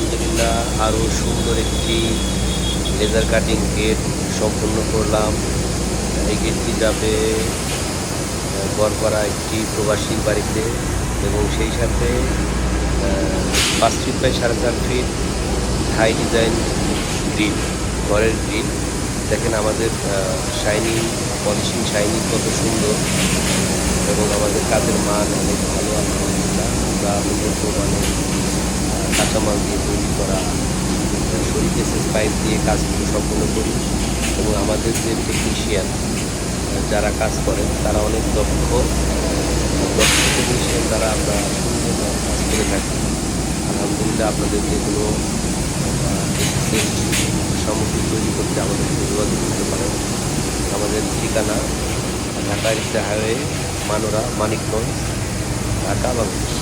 আলহামদুলিল্লাহ আরও সুন্দর একটি লেজার কাটিং গেট সম্পূর্ণ করলাম। এই গেটটি যাবে গড়পাড়া একটি প্রবাসীর বাড়িতে, এবং সেই সাথে 5 feet by 4.5 feet high design grill, ঘরের গ্রিল। দেখেন আমাদের শাইনিং, পলিশিং শাইনিং কত সুন্দর, এবং আমাদের কাজের মান অনেক ভালো আলহামদুলিল্লাহ। আমরা উন্নত মানের কাঁচামাল দিয়ে তৈরি করা শরীর এসএস পাইপ দিয়ে কাজগুলো সম্পূর্ণ করি, এবং আমাদের যে টেকনিশিয়ান যারা কাজ করেন তারা অনেক দক্ষ টেকনিশিয়ান, তারা আমরা সুন্দর কাজ করে থাকি আলহামদুলিল্লাহ। আপনাদের যে কোনো এসএসের সামগ্রী তৈরি করতে আমাদের যোগাযোগ করতে পারেন। আমাদের ঠিকানা ঢাকা রিক্সা হাইওয়ে, মানোরা, মানিকগঞ্জ, ঢাকা, বাংলাদেশ।